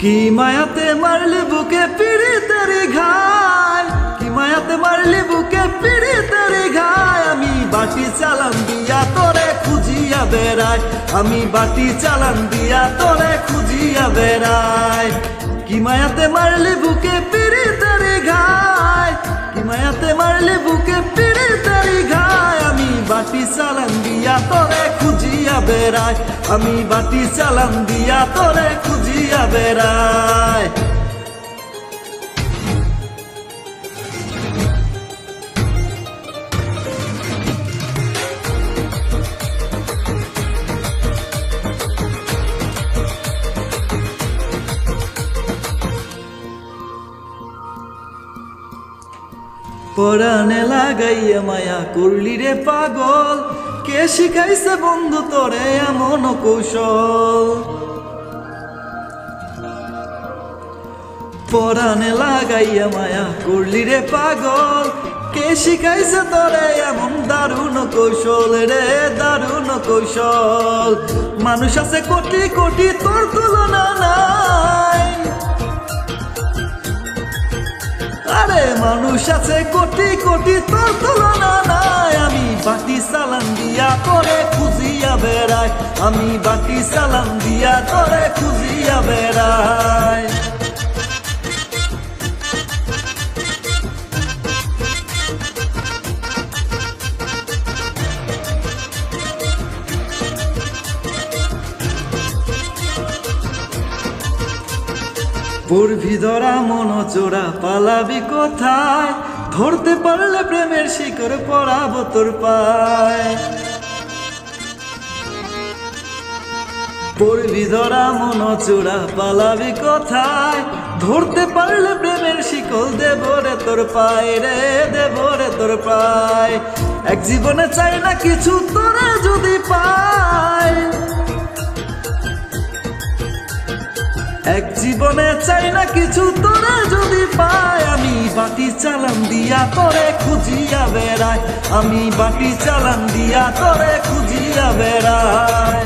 কি মায়াতে মারলি বুকে পিড়ি তেরি ঘায়, কি মায়াতে মারলি বুকে পিড়ি তেরি ঘায়। আমি বাটি চালান দিয়া তোরে খুঁজিয়া বেড়াই, আমি বাটি চালান দিয়া তোরে খুঁজিয়া বেড়াই। কি মায়াতে মারলি বুকে পিড়ি তেরি ঘায়, কি মায়াতে মারলি বুকে পিড়ি তেরি ঘায়। আমি বাটি চালান দিয়া তোরে খুঁজিয়া বেড়াই, আমি বাটি চালান দিয়া তোরে খুঁজিয়া বেড়াই। পরাণে লাগাইয়া মায়া করলি রে পাগল, কে শিখাইছে বন্ধু তোরে এমন কৌশল। পরাণে লাগাইয়া মায়া করলি রে পাগল, কে শিখাইছে তোরে এমন দারুণ কৌশল রে দারুণ কৌশল। মানুষ আছে কোটি কোটি তোর তুলনা নাই, আরে মানুষ আছে কোটি কোটি তোর তুলনা নাই। আমি বাটি চালান দিয়া তোরে খুঁজিয়া বেড়াই, আমি বাটি চালান দিয়া তোরে খুঁজিয়া বেড়াই। পড়বি ধরা মন চোরা পালাবি কোথায়, ধরতে পারলে প্রেমের শিকড় পড়াবো তোর পায়। পড়বি ধরা মন চোরা পালাবি কোথায়, ধরতে পারলে প্রেমের শিকল দেব রে তোর পায় রে দেব রে তোর পায়। এক জীবনে চাই না কিছু তোরা যদি পায়, এক জীবনে চাই না কিছু তোরা যদি পায়। আমি বাটি চালান দিয়া তোরে খুঁজিয়া বেড়াই, আমি বাটি চালান দিয়া তোরে খুঁজিয়া বেড়াই।